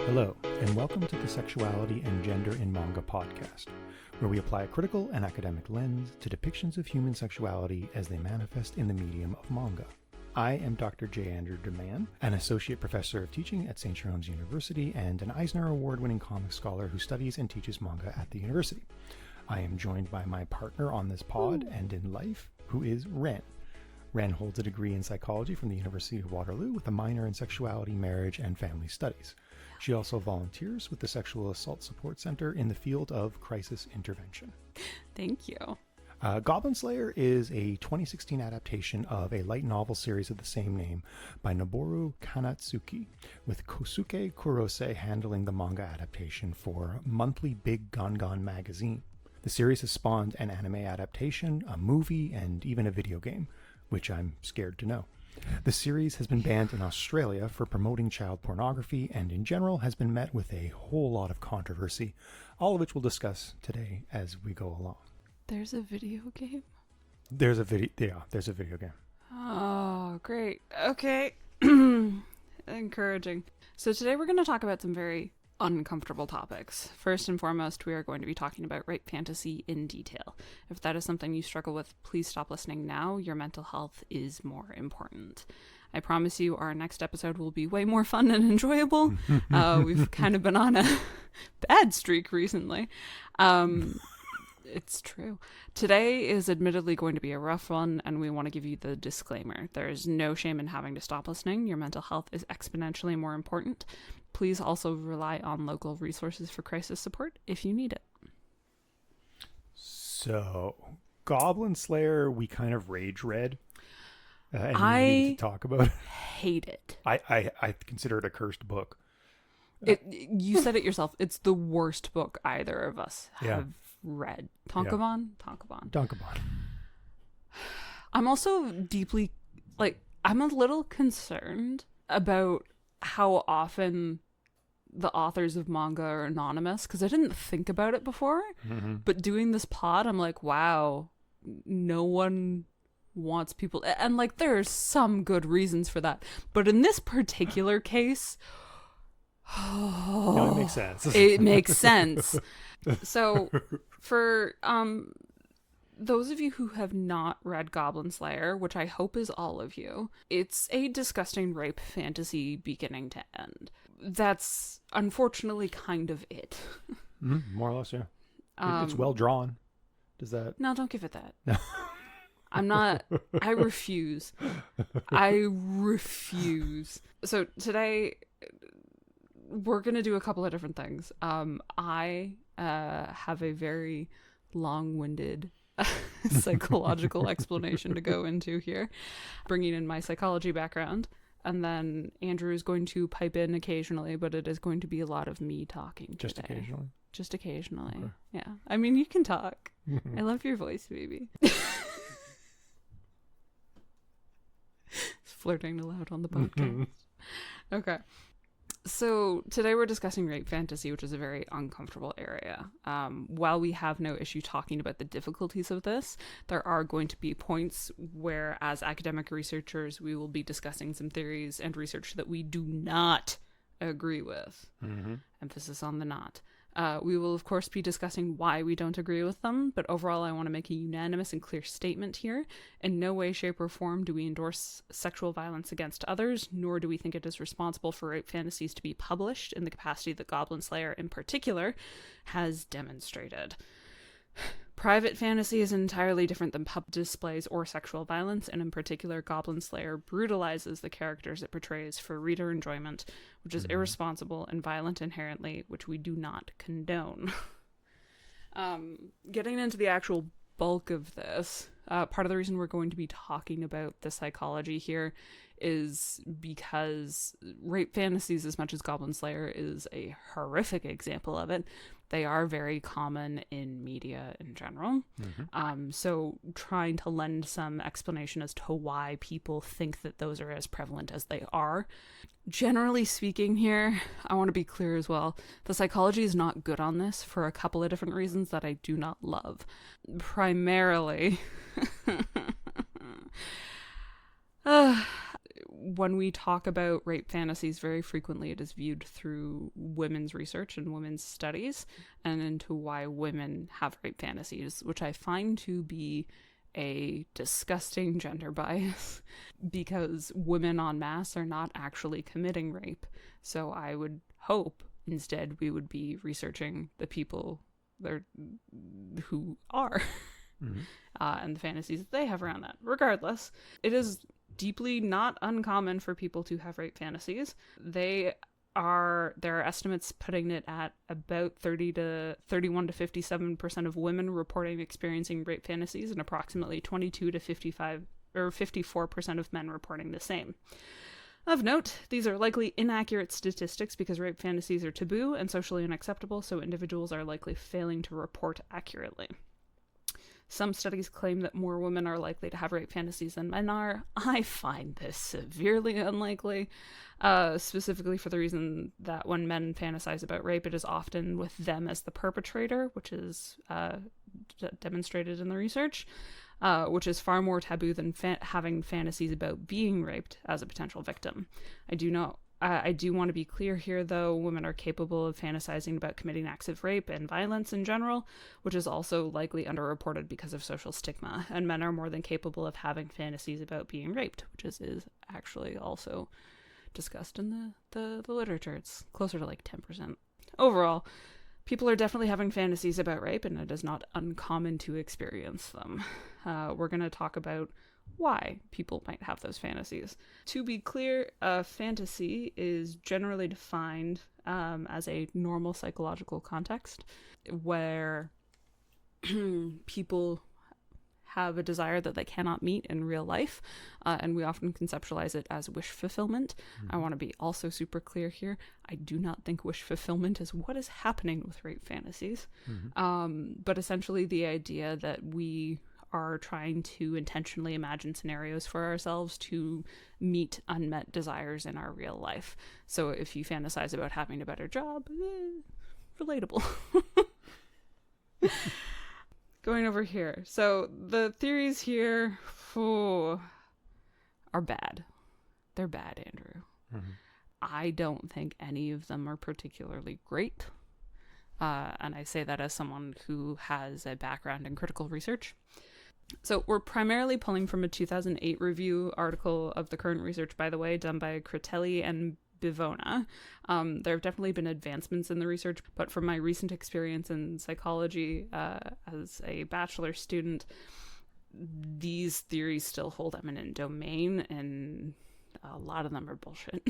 Hello, and welcome to the Sexuality and Gender in Manga podcast, where we apply a critical and academic lens to depictions of human sexuality as they manifest in the medium of manga. I am Dr. J. Andrew DeMann, an associate professor of teaching at St. Jerome's University and an Eisner Award-winning comic scholar who studies and teaches manga at the university. I am joined by my partner on this pod and in life, who is Ren. Ren holds a degree in psychology from the University of Waterloo with a minor in sexuality, marriage, and family studies. She also volunteers with the Sexual Assault Support Center in the field of crisis intervention. Thank you. Goblin Slayer is a 2016 adaptation of a light novel series of the same name by Noboru Kanatsuki, with Kosuke Kurose handling the manga adaptation for Monthly Big Gongon magazine. The series has spawned an anime adaptation, a movie, and even a video game, which I'm scared to know. The series has been banned in Australia for promoting child pornography and in general has been met with a whole lot of controversy, all of which we'll discuss today as we go along. There's a video game? There's a video game. Oh, great. Okay. Encouraging. So today we're going to talk about some very uncomfortable topics. First and foremost, we are going to be talking about rape fantasy in detail. If that is something you struggle with, please stop listening now. Your mental health is more important. I promise you our next episode will be way more fun and enjoyable. We've kind of been on a bad streak recently. It's true. Today is admittedly going to be a rough one, and we want to give you the disclaimer. There is no shame in having to stop listening. Your mental health is exponentially more important. Please also rely on local resources for crisis support if you need it. So, Goblin Slayer, we kind of rage read. And I we need to talk about it. hate it. I consider it a cursed book. You said it yourself. It's the worst book either of us have read. Tonkabon? Dunkabon. I'm also deeply, I'm a little concerned about how often the authors of manga are anonymous, because I didn't think about it before, but doing this pod, I'm like, wow, no one wants people, and there's some good reasons for that, but in this particular case, no, it makes sense. It makes sense. So for those of you who have not read Goblin Slayer, which I hope is all of you, it's a disgusting rape fantasy beginning to end. That's unfortunately kind of it. More or less, yeah. It's well drawn. Does that... No, don't give it that. No. I'm not... I refuse. I refuse. So today, we're going to do a couple of different things. I have a very long-winded psychological explanation to go into here, bringing in my psychology background, and then Andrew is going to pipe in occasionally, but it is going to be a lot of me talking just today. Just occasionally. Okay. Yeah, I mean, you can talk. I love your voice, baby. Flirting aloud on the podcast. Okay. So today we're discussing rape fantasy, which is a very uncomfortable area. While we have no issue talking about the difficulties of this, there are going to be points where, as academic researchers, we will be discussing some theories and research that we do not agree with. Emphasis on the not. We will, of course, be discussing why we don't agree with them, but overall I want to make a unanimous and clear statement here. In no way, shape, or form do we endorse sexual violence against others, nor do we think it is responsible for rape fantasies to be published in the capacity that Goblin Slayer, in particular, has demonstrated. Private fantasy is entirely different than pub displays or sexual violence, and in particular, Goblin Slayer brutalizes the characters it portrays for reader enjoyment, which is irresponsible and violent inherently, which we do not condone. Getting into the actual bulk of this, part of the reason we're going to be talking about the psychology here is because rape fantasies, as much as Goblin Slayer is a horrific example of it, they are very common in media in general. So trying to lend some explanation as to why people think that those are as prevalent as they are. Generally speaking here, I want to be clear as well, the psychology is not good on this for a couple of different reasons that I do not love. Primarily, when we talk about rape fantasies, very frequently it is viewed through women's research and women's studies and into why women have rape fantasies, which I find to be a disgusting gender bias because women en masse are not actually committing rape. So I would hope instead we would be researching the people who are and the fantasies that they have around that. Regardless, it is deeply not uncommon for people to have rape fantasies. There are estimates putting it at about 31 to 57% of women reporting experiencing rape fantasies, and approximately 22 to 54% of men reporting the same. Of note, these are likely inaccurate statistics because rape fantasies are taboo and socially unacceptable, so individuals are likely failing to report accurately. Some studies claim that more women are likely to have rape fantasies than men are. I find this severely unlikely, specifically for the reason that when men fantasize about rape, it is often with them as the perpetrator, which is demonstrated in the research, which is far more taboo than having fantasies about being raped as a potential victim. I do want to be clear here, though, women are capable of fantasizing about committing acts of rape and violence in general, which is also likely underreported because of social stigma, and men are more than capable of having fantasies about being raped, which is actually also discussed in the literature. It's closer to like 10%. Overall, people are definitely having fantasies about rape, and it is not uncommon to experience them. We're going to talk about why people might have those fantasies. To be clear, a fantasy is generally defined as a normal psychological context where people have a desire that they cannot meet in real life, and we often conceptualize it as wish fulfillment. I want to be also super clear here. I do not think wish fulfillment is what is happening with rape fantasies, but essentially the idea that we are trying to intentionally imagine scenarios for ourselves to meet unmet desires in our real life. So if you fantasize about having a better job, relatable. Going over here. So the theories here are bad. They're bad, Andrew. I don't think any of them are particularly great. And I say that as someone who has a background in critical research. So we're primarily pulling from a 2008 review article of the current research, by the way, done by Critelli and Bivona. There have definitely been advancements in the research, but from my recent experience in psychology as a bachelor student, these theories still hold eminent domain, and a lot of them are bullshit.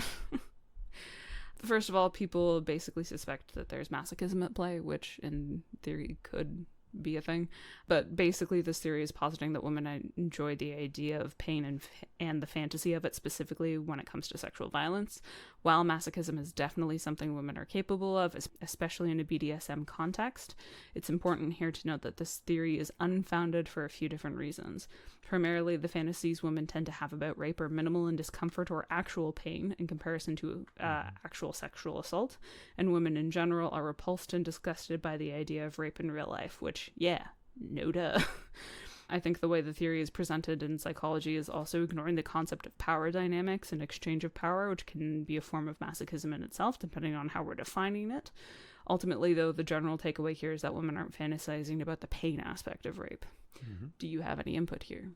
First of all, people basically suspect that there's masochism at play, which in theory could be a thing, but basically this theory is positing that women enjoy the idea of pain and the fantasy of it, specifically when it comes to sexual violence. While masochism is definitely something women are capable of, especially in a BDSM context, it's important here to note that this theory is unfounded for a few different reasons. Primarily, the fantasies women tend to have about rape are minimal in discomfort or actual pain in comparison to actual sexual assault, and women in general are repulsed and disgusted by the idea of rape in real life, which, yeah, no duh. I think the way the theory is presented in psychology is also ignoring the concept of power dynamics and exchange of power, which can be a form of masochism in itself, depending on how we're defining it. Ultimately, though, the general takeaway here is that women aren't fantasizing about the pain aspect of rape. Do you have any input here?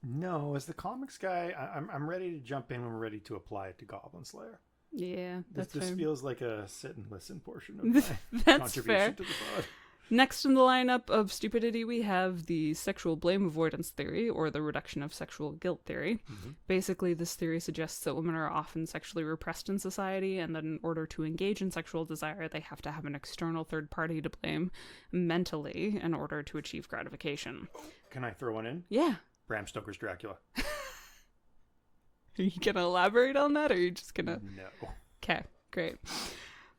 No, as the comics guy, I'm ready to jump in when we're ready to apply it to Goblin Slayer. Yeah, This fair. feels like a sit and listen portion of my That's contribution fair. to the pod. Next in the lineup of stupidity, we have the sexual blame avoidance theory, or the reduction of sexual guilt theory. Basically, this theory suggests that women are often sexually repressed in society, and that in order to engage in sexual desire, they have to have an external third party to blame mentally in order to achieve gratification. Can I throw one in? Yeah. Bram Stoker's Dracula. Are you going to elaborate on that, or are you just going to... No. Okay, great.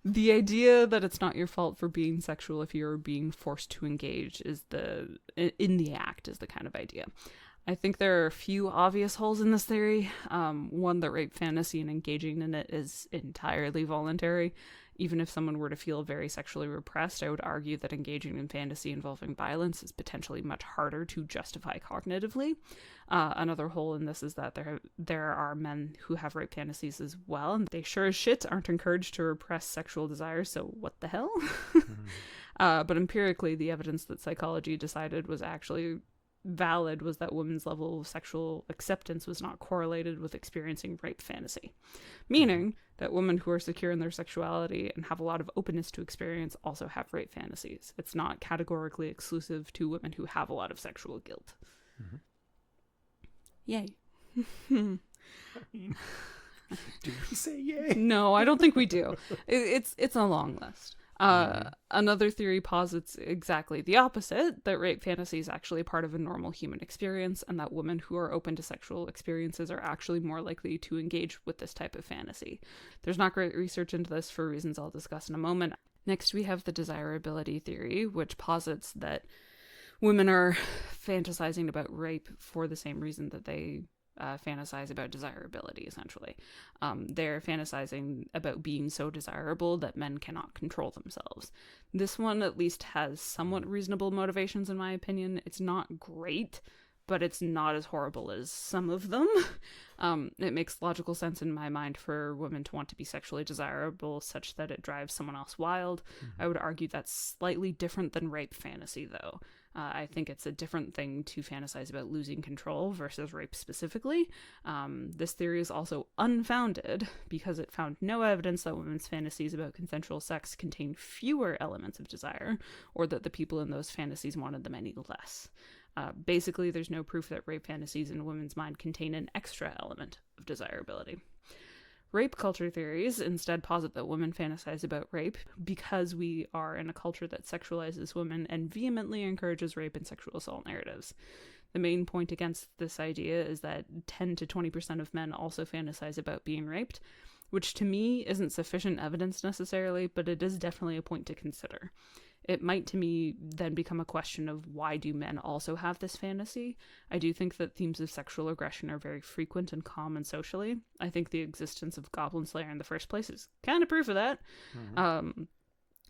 The idea that it's not your fault for being sexual if you're being forced to engage in the act is the kind of idea. I think there are a few obvious holes in this theory. One, that rape fantasy and engaging in it is entirely voluntary. Even if someone were to feel very sexually repressed, I would argue that engaging in fantasy involving violence is potentially much harder to justify cognitively. Another hole in this is that there are men who have rape fantasies as well, and they sure as shit aren't encouraged to repress sexual desires, so what the hell? But empirically, the evidence that psychology decided was actually valid was that women's level of sexual acceptance was not correlated with experiencing rape fantasy, meaning that women who are secure in their sexuality and have a lot of openness to experience also have rape fantasies. It's not categorically exclusive to women who have a lot of sexual guilt. Yay. Do we say yay? No, I don't think we do. It's a long list. Another theory posits exactly the opposite, that rape fantasy is actually part of a normal human experience, and that women who are open to sexual experiences are actually more likely to engage with this type of fantasy. There's not great research into this for reasons I'll discuss in a moment. Next, we have the desirability theory, which posits that women are fantasizing about rape for the same reason that they fantasize about desirability, essentially. They're fantasizing about being so desirable that men cannot control themselves. This one at least has somewhat reasonable motivations, in my opinion. It's not great, but it's not as horrible as some of them. It makes logical sense in my mind for women to want to be sexually desirable such that it drives someone else wild. I would argue that's slightly different than rape fantasy, though. I think it's a different thing to fantasize about losing control versus rape specifically. This theory is also unfounded because it found no evidence that women's fantasies about consensual sex contain fewer elements of desire, or that the people in those fantasies wanted them any less. Basically, there's no proof that rape fantasies in a women's mind contain an extra element of desirability. Rape culture theories instead posit that women fantasize about rape because we are in a culture that sexualizes women and vehemently encourages rape and sexual assault narratives. The main point against this idea is that 10 to 20% of men also fantasize about being raped, which to me isn't sufficient evidence necessarily, but it is definitely a point to consider. It might, to me, then become a question of why do men also have this fantasy? I do think that themes of sexual aggression are very frequent and common socially. I think the existence of Goblin Slayer in the first place is kind of proof of that.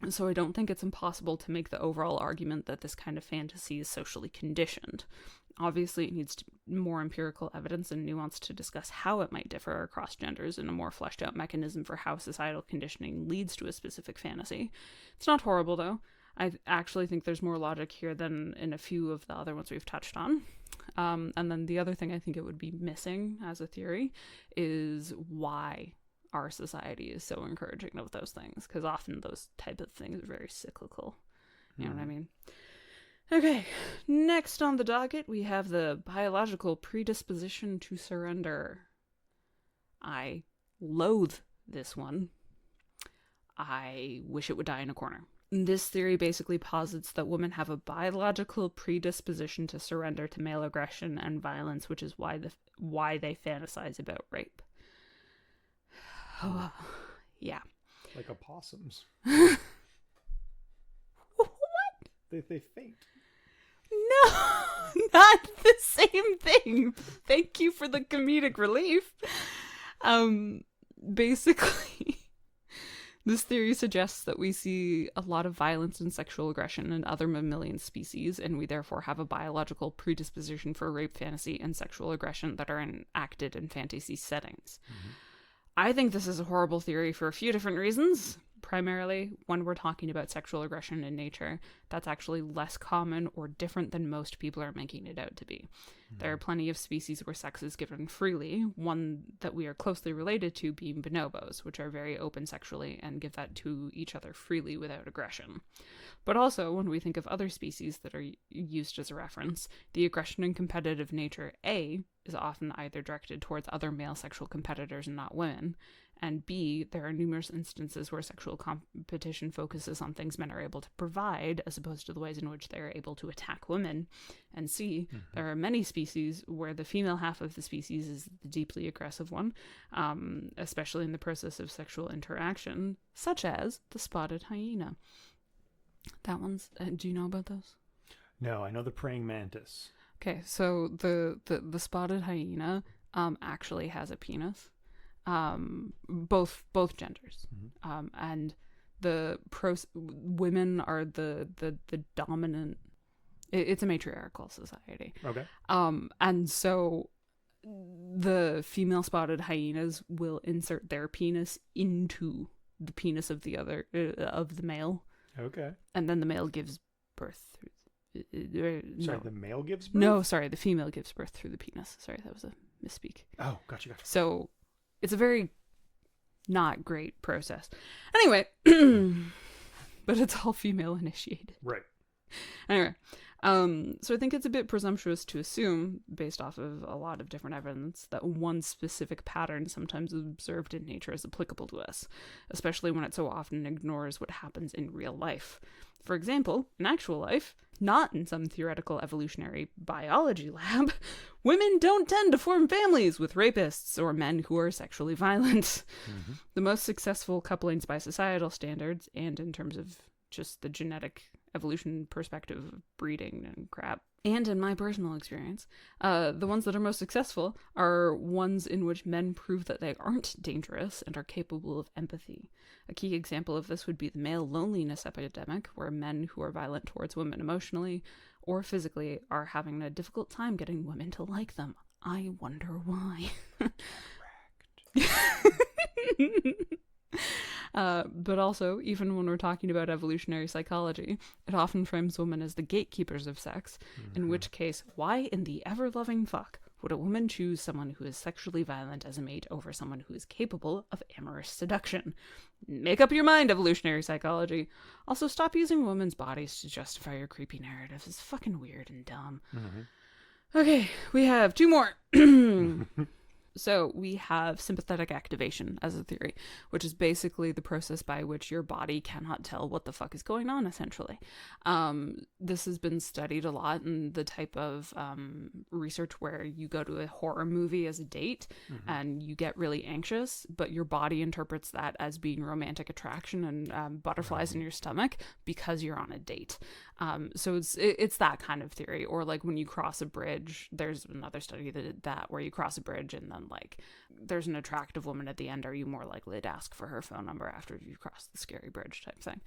So I don't think it's impossible to make the overall argument that this kind of fantasy is socially conditioned. Obviously, it needs more empirical evidence and nuance to discuss how it might differ across genders and a more fleshed out mechanism for how societal conditioning leads to a specific fantasy. It's not horrible, though. I actually think there's more logic here than in a few of the other ones we've touched on. And then the other thing I think it would be missing as a theory is why our society is so encouraging of those things, because often those type of things are very cyclical. You know what I mean? Okay, next on the docket, we have the biological predisposition to surrender. I loathe this one. I wish it would die in a corner. This theory basically posits that women have a biological predisposition to surrender to male aggression and violence, which is why they fantasize about rape. Oh, yeah. Like opossums. What? They faint. No, not the same thing. Thank you for the comedic relief. Basically, this theory suggests that we see a lot of violence and sexual aggression in other mammalian species, and we therefore have a biological predisposition for rape fantasy and sexual aggression that are enacted in fantasy settings. I think this is a horrible theory for a few different reasons. Primarily, when we're talking about sexual aggression in nature, that's actually less common or different than most people are making it out to be. There are plenty of species where sex is given freely, one that we are closely related to being bonobos, which are very open sexually and give that to each other freely without aggression. But also, when we think of other species that are used as a reference, the aggression and competitive nature, A, is often either directed towards other male sexual competitors and not women, and B, there are numerous instances where sexual competition focuses on things men are able to provide as opposed to the ways in which they are able to attack women. And C, there are many species where the female half of the species is the deeply aggressive one, especially in the process of sexual interaction, such as the spotted hyena. That one's... do you know about those? No, I know the praying mantis. Okay, so the spotted hyena actually has a penis. Both genders. And women are the dominant. It's a matriarchal society. Okay. And so the female spotted hyenas will insert their penis into the penis of the other of the male. Okay. And then the male gives birth. Sorry, the male gives birth? No, sorry, the female gives birth through the penis. Sorry, that was a misspeak. Oh, gotcha. So it's a very not great process. Anyway, but it's all female initiated. Right. Anyway, so I think it's a bit presumptuous to assume, based off of a lot of different evidence, that one specific pattern sometimes observed in nature is applicable to us, especially when it so often ignores what happens in real life. For example, in actual life, not in some theoretical evolutionary biology lab, women don't tend to form families with rapists or men who are sexually violent. Mm-hmm. The most successful couplings by societal standards, and in terms of just the genetic evolution perspective of breeding and crap, and in my personal experience, the ones that are most successful are ones in which men prove that they aren't dangerous and are capable of empathy. A key example of this would be the male loneliness epidemic, where men who are violent towards women emotionally or physically are having a difficult time getting women to like them. I wonder why. But also, even when we're talking about evolutionary psychology, it often frames women as the gatekeepers of sex, in which case, why in the ever-loving fuck would a woman choose someone who is sexually violent as a mate over someone who is capable of amorous seduction? Make up your mind, evolutionary psychology. Also, stop using women's bodies to justify your creepy narratives. It's fucking weird and dumb. Mm-hmm. Okay, we have two more. So we have sympathetic activation as a theory, which is basically the process by which your body cannot tell what the fuck is going on, essentially. This has been studied a lot in the type of research where you go to a horror movie as a date and you get really anxious, but your body interprets that as being romantic attraction and butterflies in your stomach because you're on a date. So it's that kind of theory. Or like when you cross a bridge, there's another study that did that, where you cross a bridge and then like there's an attractive woman at the end. Are you more likely to ask for her phone number after you cross the scary bridge type thing?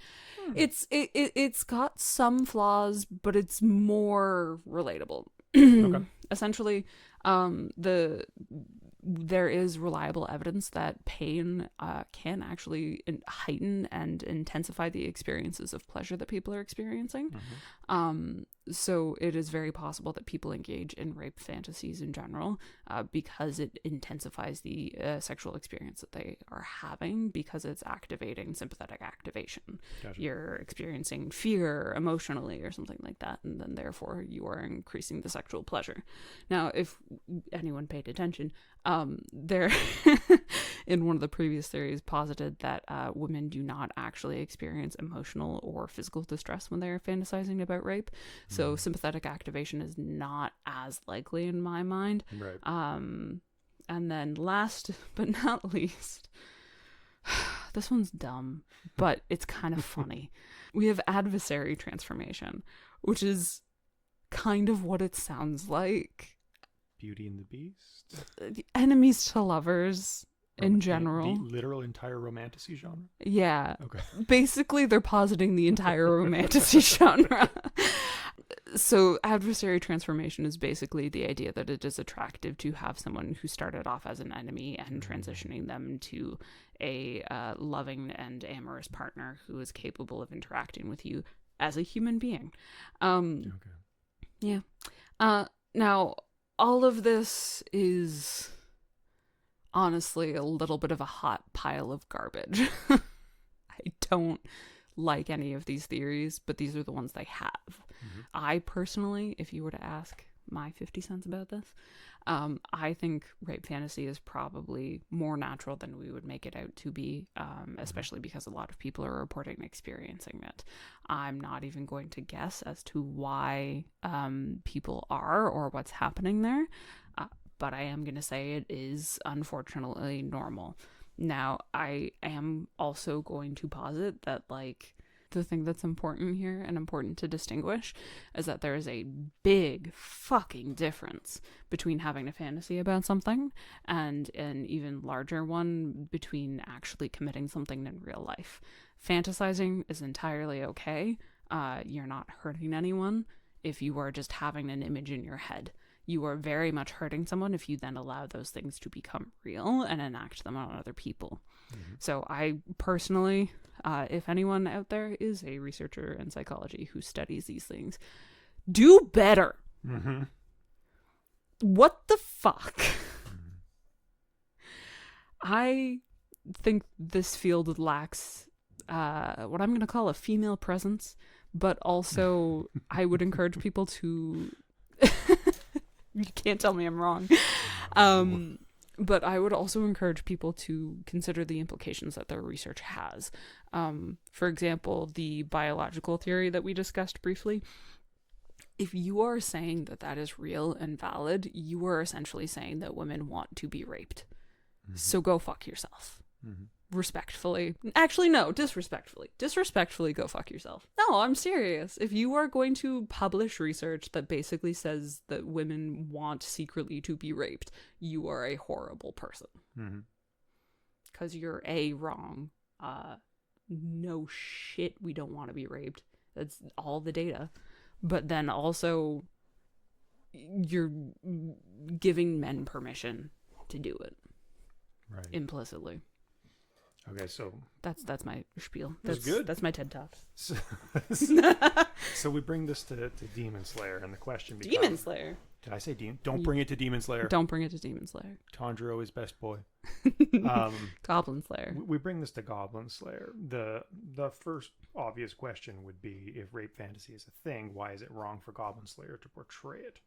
It's got some flaws, but it's more relatable. Okay. Essentially, there is reliable evidence that pain can actually heighten and intensify the experiences of pleasure that people are experiencing. So it is very possible that people engage in rape fantasies in general because it intensifies the sexual experience that they are having, because it's activating sympathetic activation. Gotcha. You're experiencing fear emotionally or something like that, and then therefore you are increasing the sexual pleasure. Now, if anyone paid attention, there in one of the previous theories posited that women do not actually experience emotional or physical distress when they're fantasizing about rape. So sympathetic activation is not as likely in my mind. Right. And then last but not least, this one's dumb, but it's kind of funny. We have adversary transformation, which is kind of what it sounds like. Beauty and the Beast? Enemies to lovers in general. The literal entire romantasy genre? Yeah. Okay. Basically, they're positing the entire romantasy genre. So adversary transformation is basically the idea that it is attractive to have someone who started off as an enemy and transitioning them to a loving and amorous partner who is capable of interacting with you as a human being. Okay. Yeah. Now, all of this is honestly a little bit of a hot pile of garbage. I don't like any of these theories, but these are the ones they have. I personally, if you were to ask my 50 cents about this, I think rape fantasy is probably more natural than we would make it out to be, especially because a lot of people are reporting experiencing it. I'm not even going to guess as to why people are or what's happening there, but I am going to say it is unfortunately normal. Now, I am also going to posit that, like, the thing that's important here and important to distinguish is that there is a big fucking difference between having a fantasy about something and an even larger one between actually committing something in real life. Fantasizing is entirely okay. You're not hurting anyone if you are just having an image in your head. You are very much hurting someone if you then allow those things to become real and enact them on other people. Mm-hmm. So I personally, if anyone out there is a researcher in psychology who studies these things, do better. Mm-hmm. What the fuck? I think this field lacks what I'm going to call a female presence, but also I would encourage people to... You can't tell me I'm wrong. But I would also encourage people to consider the implications that their research has. For example, the biological theory that we discussed briefly. If you are saying that that is real and valid, you are essentially saying that women want to be raped. Mm-hmm. So go fuck yourself. Mm-hmm. Respectfully. Actually, no, disrespectfully. Disrespectfully go fuck yourself. No, I'm serious. If you are going to publish research that basically says that women want secretly to be raped, you are a horrible person. Because you're wrong. No shit, we don't want to be raped. That's all the data. But then also, you're giving men permission to do it. Right. Implicitly. Okay, so that's my spiel. That's good. That's my TED Talk. So we bring this to Demon Slayer, and the question becomes... Demon Slayer? Did I say Demon? Don't bring it to Demon Slayer. Don't bring it to Demon Slayer. Tanjiro is best boy. Goblin Slayer. We bring this to Goblin Slayer. The first obvious question would be, if rape fantasy is a thing, why is it wrong for Goblin Slayer to portray it?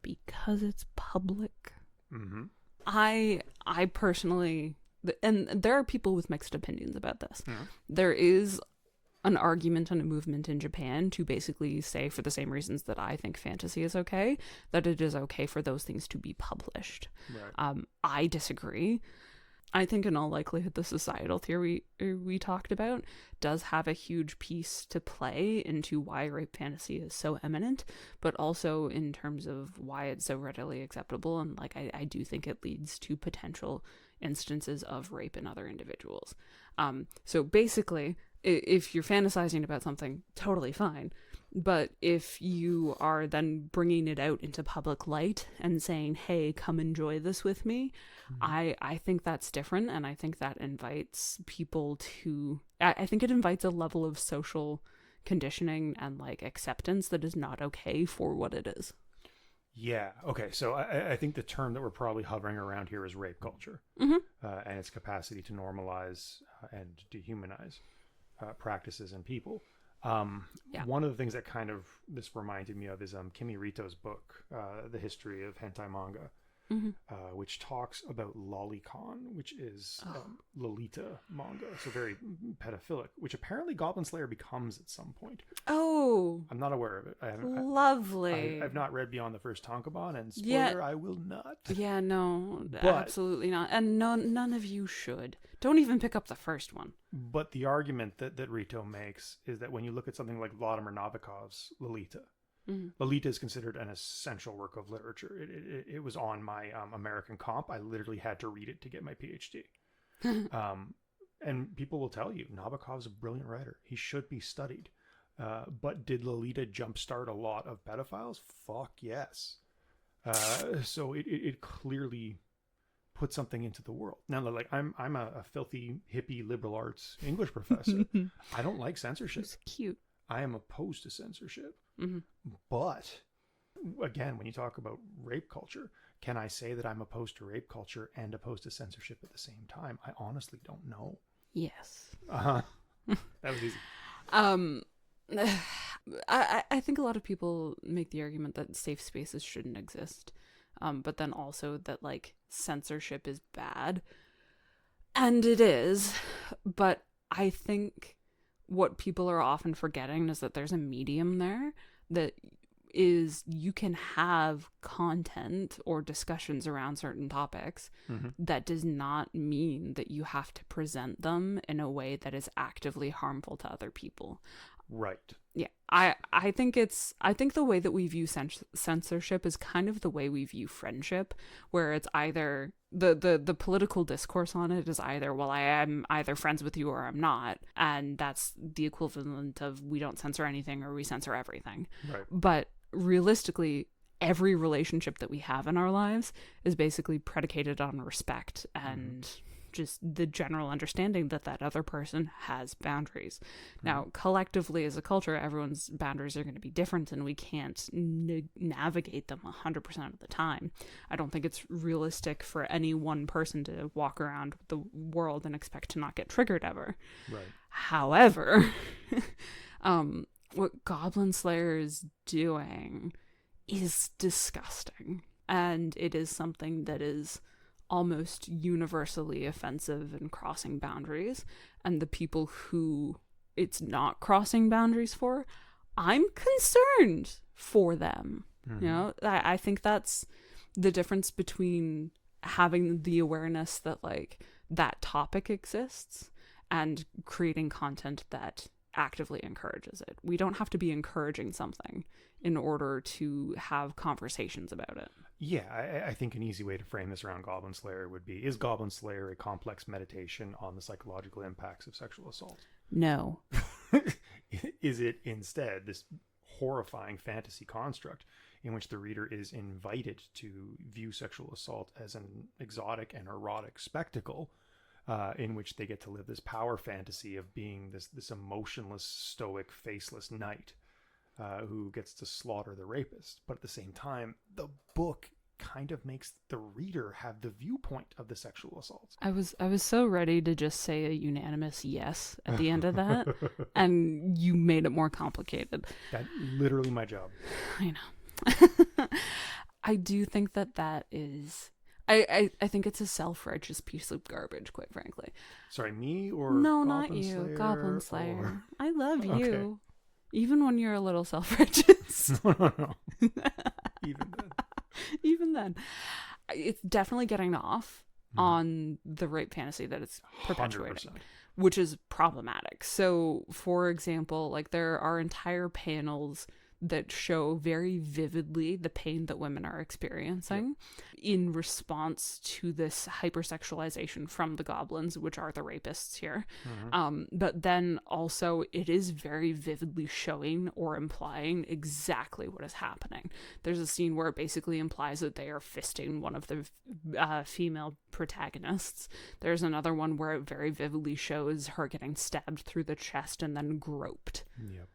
Because it's public. Mm-hmm. I personally... And there are people with mixed opinions about this. Yeah. There is an argument and a movement in Japan to basically say, for the same reasons that I think fantasy is okay, that it is okay for those things to be published. Right. I disagree. I think in all likelihood the societal theory we talked about does have a huge piece to play into why rape fantasy is so eminent, but also in terms of why it's so readily acceptable. And like I do think it leads to potential instances of rape in other individuals. So basically, if you're fantasizing about something, totally fine. But if you are then bringing it out into public light and saying, hey, come enjoy this with me, I think that's different. And I think that invites people to... I think it invites a level of social conditioning and like acceptance that is not okay for what it is. Yeah. Okay. So I think the term that we're probably hovering around here is rape culture, and its capacity to normalize and dehumanize practices and people. One of the things that kind of this reminded me of is Kimi Rito's book, The History of Hentai Manga, which talks about lolicon, which is Lolita manga, so very pedophilic, which apparently Goblin Slayer becomes at some point. Oh, I'm not aware of it. Lovely. I've not read beyond the first tankobon, and spoiler, I will not. Yeah, no, absolutely not. And none of you should. Don't even pick up the first one. But the argument that Rito makes is that when you look at something like Vladimir Nabokov's Lolita, Lolita is considered an essential work of literature. It was on my American comp. I literally had to read it to get my PhD. And people will tell you, Nabokov's a brilliant writer. He should be studied. But did Lolita jumpstart a lot of pedophiles? Fuck yes. So it clearly put something into the world. Now, like I'm a filthy hippie liberal arts English professor. I don't like censorship. It's cute. I am opposed to censorship. But again, when you talk about rape culture, can I say that I'm opposed to rape culture and opposed to censorship at the same time? I honestly don't know. Yes. That was easy. I think a lot of people make the argument that safe spaces shouldn't exist. But then also that like censorship is bad. And it is. But I think what people are often forgetting is that there's a medium there that is you can have content or discussions around certain topics. That does not mean that you have to present them in a way that is actively harmful to other people. Right. Yeah, I think the way that we view censorship is kind of the way we view friendship, where it's either the political discourse on it is either, well, I am either friends with you or I'm not, and that's the equivalent of we don't censor anything or we censor everything. Right. But realistically, every relationship that we have in our lives is basically predicated on respect and just the general understanding that that other person has boundaries. Now, collectively as a culture, everyone's boundaries are going to be different, and we can't navigate them 100% of the time. I don't think it's realistic for any one person to walk around the world and expect to not get triggered ever. Right. However, what Goblin Slayer is doing is disgusting, and it is something that is almost universally offensive and crossing boundaries. And the people who it's not crossing boundaries for, I'm concerned for them. You know, I think that's the difference between having the awareness that like that topic exists and creating content that actively encourages it. We don't have to be encouraging something in order to have conversations about it. Yeah, I think an easy way to frame this around Goblin Slayer would be, is Goblin Slayer a complex meditation on the psychological impacts of sexual assault? No. Is it instead this horrifying fantasy construct in which the reader is invited to view sexual assault as an exotic and erotic spectacle, in which they get to live this power fantasy of being this emotionless, stoic, faceless knight who gets to slaughter the rapist? But at the same time, the book kind of makes the reader have the viewpoint of the sexual assaults. I was so ready to just say a unanimous yes at the end of that, and you made it more complicated. That's literally my job. I know. I do think that is... I think it's a self-righteous piece of garbage, quite frankly. Sorry, me or no, Goblin not you, Slayer, Goblin Slayer. or... I love you, Okay. even when you're a little self-righteous. No. Even then, It's definitely getting off on the rape fantasy that it's perpetuating, 100%. which is problematic. So, for example, like there are entire panels that show very vividly the pain that women are experiencing in response to this hypersexualization from the goblins, which are the rapists here. But then also it is very vividly showing or implying exactly what is happening. There's a scene where it basically implies that they are fisting one of the female protagonists. There's another one where it very vividly shows her getting stabbed through the chest and then groped. Yep.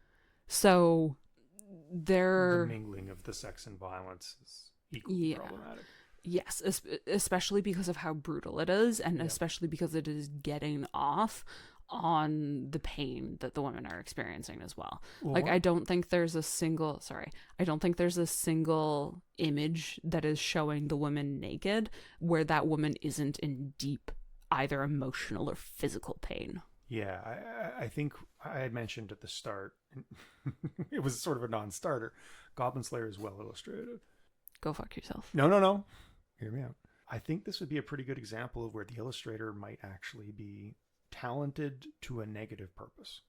So the mingling of the sex and violence is equally problematic. Yes, especially because of how brutal it is, and especially because it is getting off on the pain that the women are experiencing as well. Like, I don't think there's a single image that is showing the woman naked where that woman isn't in deep either emotional or physical pain. Yeah, I think I had mentioned at the start, it was sort of a non-starter, Goblin Slayer is well illustrated. Go fuck yourself. No. Hear me out. I think this would be a pretty good example of where the illustrator might actually be talented to a negative purpose.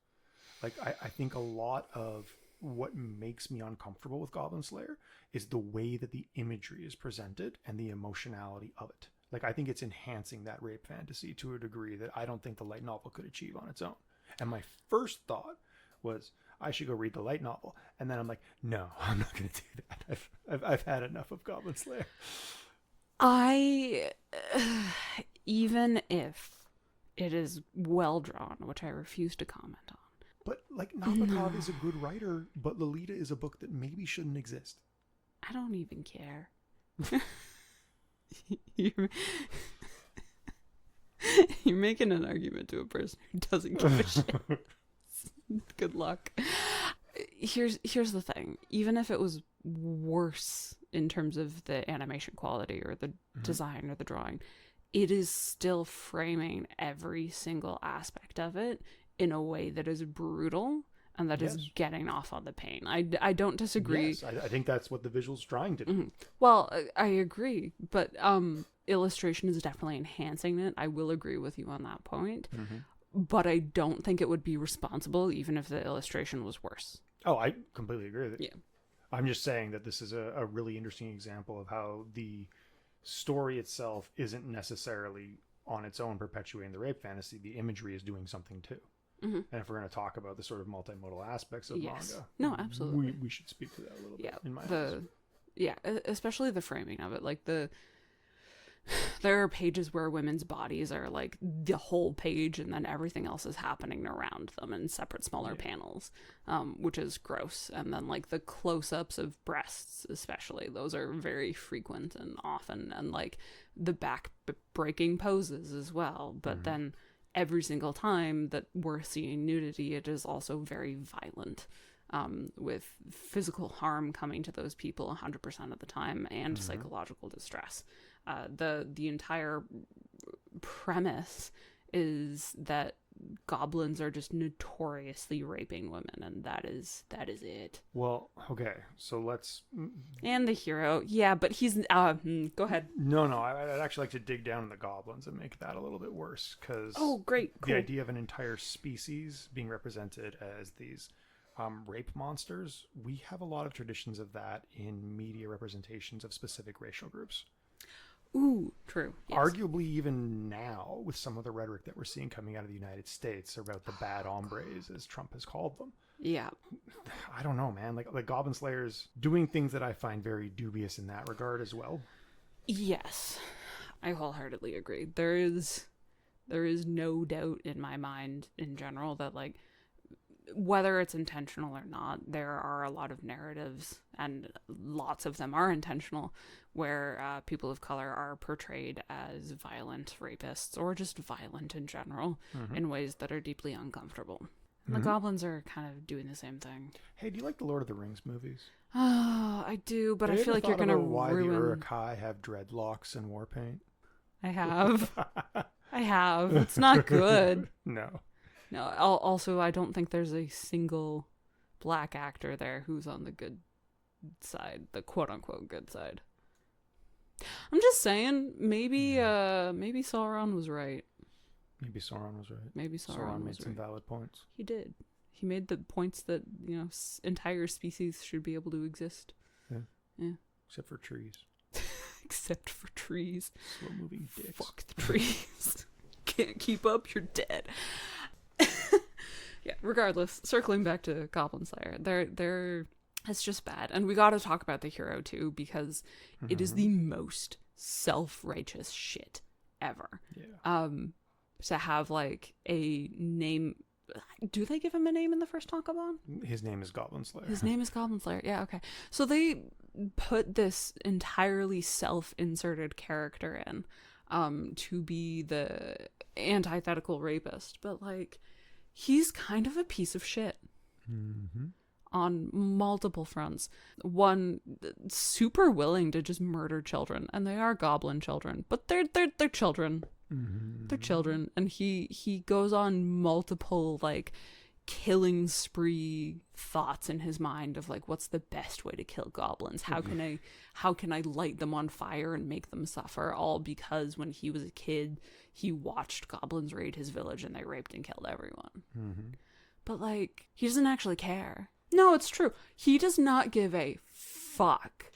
Like, I think a lot of what makes me uncomfortable with Goblin Slayer is the way that the imagery is presented and the emotionality of it. Like, I think it's enhancing that rape fantasy to a degree that I don't think the light novel could achieve on its own. And my first thought was, I should go read the light novel. And then I'm like, no, I'm not going to do that. I've had enough of Goblin Slayer. Even if it is well drawn, which I refuse to comment on. But, like, Nabokov is a good writer, but Lolita is a book that maybe shouldn't exist. I don't even care. You're making an argument to a person who doesn't give a shit. Good luck. Here's the thing. Even if it was worse in terms of the animation quality or the design or the drawing, it is still framing every single aspect of it in a way that is brutal and that is getting off on the pain. I don't disagree. Yes, I think that's what the visual's trying to do. Well, I agree, but illustration is definitely enhancing it. I will agree with you on that point. But I don't think it would be responsible even if the illustration was worse. Oh, I completely agree with it. Yeah. I'm just saying that this is a really interesting example of how the story itself isn't necessarily on its own perpetuating the rape fantasy. The imagery is doing something too. Mm-hmm. And if we're going to talk about the sort of multimodal aspects of manga, no, absolutely, we should speak to that a little bit. In my eyes. Especially the framing of it, like there are pages where women's bodies are like the whole page, and then everything else is happening around them in separate smaller panels, which is gross. And then like the close-ups of breasts, especially, those are very frequent and often, and like the back breaking poses as well. But then every single time that we're seeing nudity, it is also very violent, with physical harm coming to those people 100% of the time, and psychological distress. The entire premise is that goblins are just notoriously raping women, and that is it. Well, okay, so let's... And the hero, yeah, but he's... go ahead. No, I'd actually like to dig down in the goblins and make that a little bit worse, because great, cool. The idea of an entire species being represented as these rape monsters, we have a lot of traditions of that in media representations of specific racial groups. Ooh, true. Yes. Arguably even now, with some of the rhetoric that we're seeing coming out of the United States about the bad hombres, as Trump has called them. Yeah. I don't know, man. Like Goblin Slayer's doing things that I find very dubious in that regard as well. Yes. I wholeheartedly agree. There is no doubt in my mind in general that, like, whether it's intentional or not, there are a lot of narratives, and lots of them are intentional, where people of color are portrayed as violent rapists, or just violent in general, in ways that are deeply uncomfortable. And the goblins are kind of doing the same thing. Hey, do you like the Lord of the Rings movies? Oh, I do, but I feel like you're going to ruin... why the Uruk-hai have dreadlocks and war paint? I have. It's not good. No. No, also, I don't think there's a single black actor there who's on the good side, the quote-unquote good side. I'm just saying, maybe Sauron was right. Maybe Sauron was right. Maybe Sauron made some valid points. He did. He made the points that, entire species should be able to exist. Yeah. Except for trees. Except for trees. Slow-moving dicks. Fuck the trees. Can't keep up, you're dead. Yeah, regardless, circling back to Goblin Slayer, it's just bad. And we got to talk about the hero too, because it is the most self-righteous shit ever. Yeah. To have like a name. Do they give him a name in the first Tankobon? His name is Goblin Slayer. His name is Goblin Slayer. Yeah, okay. So they put this entirely self-inserted character in to be the antithetical rapist, but like, he's kind of a piece of shit on multiple fronts. One, super willing to just murder children, and they are goblin children, but they're children. They're children, and he goes on multiple like killing spree thoughts in his mind of like, what's the best way to kill goblins? How can I light them on fire and make them suffer? All because when he was a kid, he watched goblins raid his village and they raped and killed everyone. But like, he doesn't actually care. No, it's true. He does not give a fuck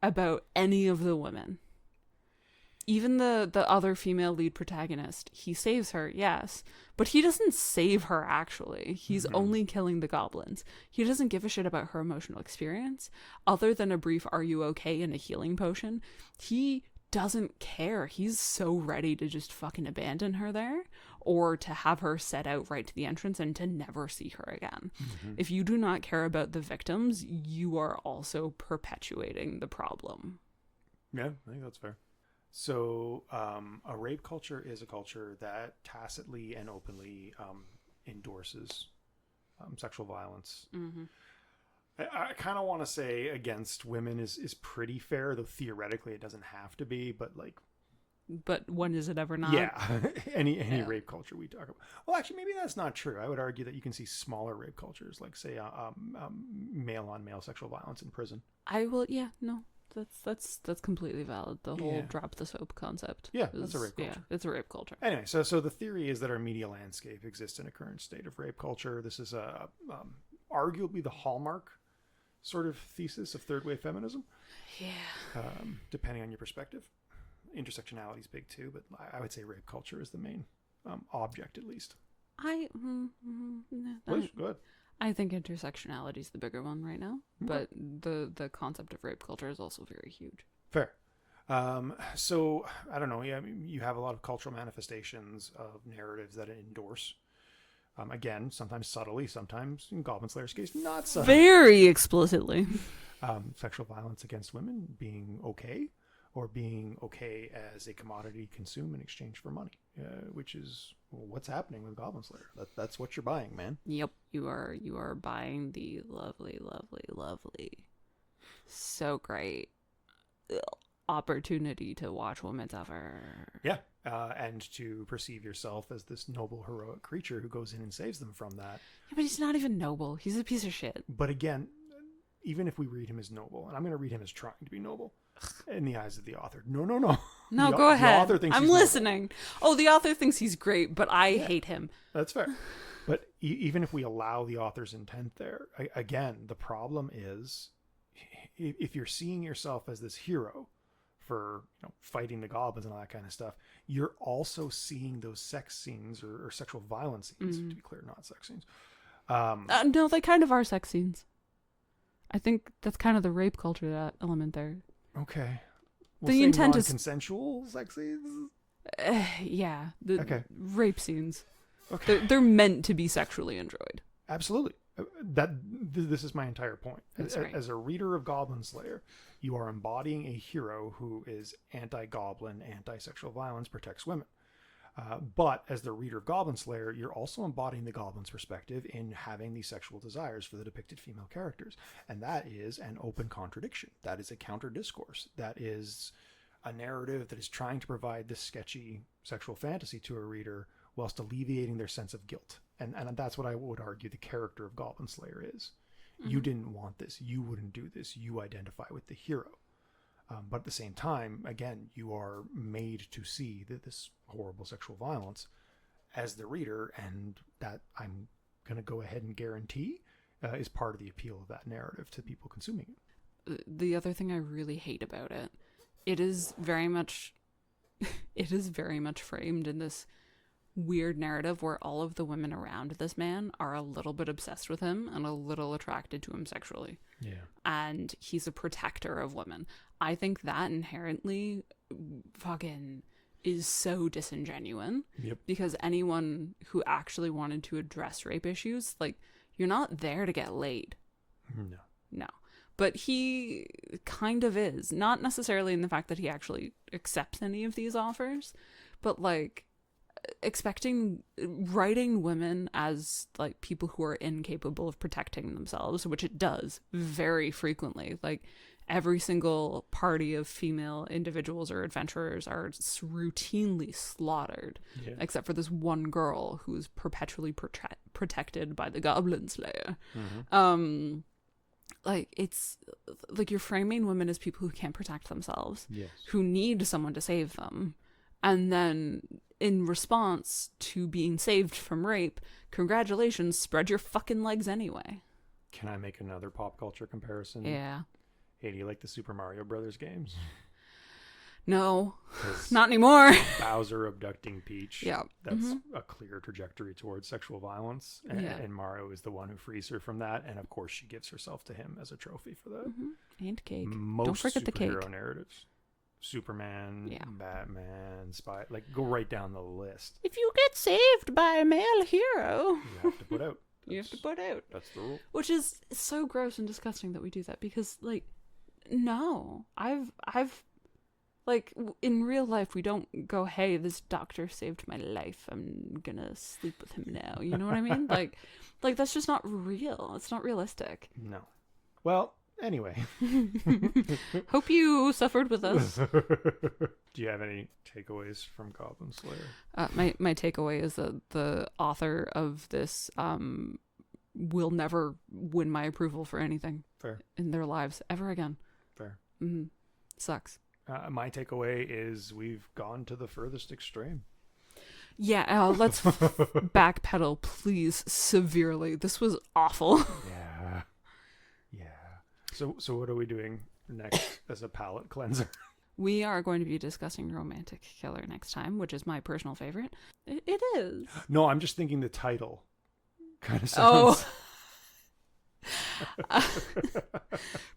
about any of the women. Even the other female lead protagonist, he saves her, yes, but he doesn't save her, actually. He's only killing the goblins. He doesn't give a shit about her emotional experience, other than a brief "are you okay" and a healing potion. He doesn't care. He's so ready to just fucking abandon her there, or to have her set out right to the entrance and to never see her again. If you do not care about the victims, you are also perpetuating the problem. Yeah, I think that's fair. So a rape culture is a culture that tacitly and openly endorses sexual violence. I kind of want to say against women is pretty fair, though theoretically it doesn't have to be, but like... But when is it ever not? Yeah, any rape culture we talk about. Well, actually, maybe that's not true. I would argue that you can see smaller rape cultures, like say male-on-male sexual violence in prison. That's completely valid. The whole drop the soap concept. Yeah, that's a rape culture. Yeah, it's a rape culture. Anyway, so the theory is that our media landscape exists in a current state of rape culture. This is arguably the hallmark sort of thesis of third wave feminism. Yeah. Depending on your perspective. Intersectionality is big too, but I would say rape culture is the main object, at least. Please, go ahead. I think intersectionality is the bigger one right now, Okay. but the concept of rape culture is also very huge. Fair. So I don't know. Yeah, I mean, you have a lot of cultural manifestations of narratives that endorse. Again, sometimes subtly, sometimes in Goblin Slayer's case, not subtly. Very explicitly. Sexual violence against women being okay, or being okay as a commodity consumed in exchange for money, which is what's happening with Goblin Slayer. That's what you're buying, man. Yep, you are buying the lovely, lovely, lovely, so great opportunity to watch women suffer. Yeah, and to perceive yourself as this noble, heroic creature who goes in and saves them from that. Yeah, but he's not even noble. He's a piece of shit. But again, even if we read him as noble, and I'm going to read him as trying to be noble in the eyes of the author. No. No, go ahead. The author thinks I'm he's listening. Noble. Oh, the author thinks he's great, but I hate him. That's fair. But even if we allow the author's intent there, again, the problem is if you're seeing yourself as this hero for fighting the goblins and all that kind of stuff, you're also seeing those sex scenes or sexual violence scenes, to be clear, not sex scenes. No, they kind of are sex scenes. I think that's kind of the rape culture, that element there. Okay. The intent is consensual sex scenes. Yeah, okay. Rape scenes. Okay. They're meant to be sexually enjoyed. Absolutely. This is my entire point. As a reader of Goblin Slayer, you are embodying a hero who is anti-goblin, anti-sexual violence, protects women. But as the reader of Goblin Slayer, you're also embodying the goblin's perspective in having these sexual desires for the depicted female characters. And that is an open contradiction. That is a counter discourse. That is a narrative that is trying to provide this sketchy sexual fantasy to a reader whilst alleviating their sense of guilt. And that's what I would argue the character of Goblin Slayer is. Mm-hmm. You didn't want this. You wouldn't do this. You identify with the hero. But at the same time, again, you are made to see this horrible sexual violence as the reader, and that I'm going to go ahead and guarantee is part of the appeal of that narrative to people consuming it. The other thing I really hate about it, it is very much framed in this weird narrative where all of the women around this man are a little bit obsessed with him and a little attracted to him sexually. Yeah. And he's a protector of women. I think that inherently fucking is so disingenuous. Yep. Because anyone who actually wanted to address rape issues, like, you're not there to get laid. No. But he kind of is. Not necessarily in the fact that he actually accepts any of these offers, but like writing women as like people who are incapable of protecting themselves, which it does very frequently. Like every single party of female individuals or adventurers are routinely slaughtered, except for this one girl who's perpetually protected by the Goblin Slayer. Mm-hmm. Like it's like you're framing women as people who can't protect themselves, who need someone to save them, and then in response to being saved from rape, congratulations, spread your fucking legs anyway. Can I make another pop culture comparison? Yeah. Hey, do you like the Super Mario Brothers games? No, not anymore. Bowser abducting Peach. Yeah. That's a clear trajectory towards sexual violence. And Mario is the one who frees her from that. And of course, she gives herself to him as a trophy for that. And cake. Most Don't forget the cake. Superhero narratives. Superman, Batman, Spy, like go right down the list. If you get saved by a male hero, you have to put out. That's the rule. Which is so gross and disgusting that we do that, because like, no, I've like in real life we don't go, hey, this doctor saved my life, I'm gonna sleep with him now. You know what I mean? like that's just not real. It's not realistic. No. Well, anyway. Hope you suffered with us. Do you have any takeaways from Goblin Slayer? My takeaway is that the author of this will never win my approval for anything in their lives ever again. Fair. Sucks. My takeaway is we've gone to the furthest extreme. Yeah, let's backpedal, please, severely. This was awful. Yeah. So what are we doing next as a palate cleanser? We are going to be discussing Romantic Killer next time, which is my personal favorite. It is. No, I'm just thinking the title kind of Oh. sounds...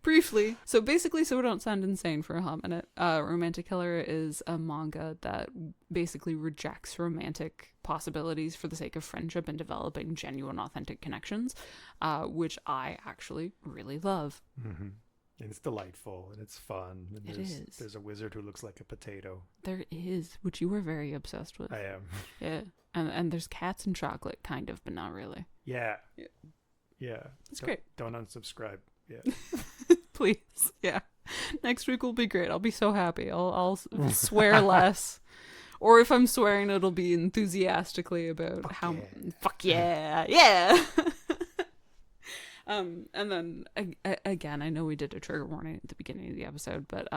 Briefly, so basically, so we don't sound insane for a hot minute, Romantic Killer is a manga that basically rejects romantic possibilities for the sake of friendship and developing genuine, authentic connections, which I actually really love. Mm-hmm. And it's delightful and it's fun. And there's a wizard who looks like a potato. There is, which you were very obsessed with. I am. Yeah, and there's cats and chocolate, kind of, but not really. Yeah. Yeah. It's great. Don't unsubscribe yet. Please. Yeah. Next week will be great. I'll be so happy. I'll swear less. Or if I'm swearing, it'll be enthusiastically about fuck yeah. Yeah. And then again, I know we did a trigger warning at the beginning of the episode, but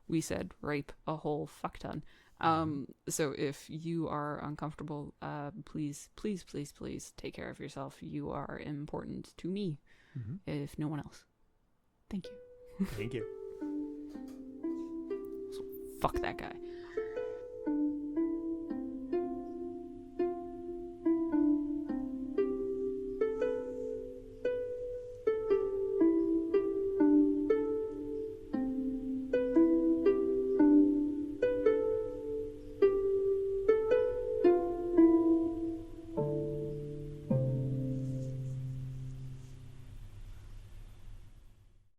we said rape a whole fuck ton. So if you are uncomfortable, please take care of yourself. You are important to me, if no one else. Thank you. Thank you. So fuck that guy.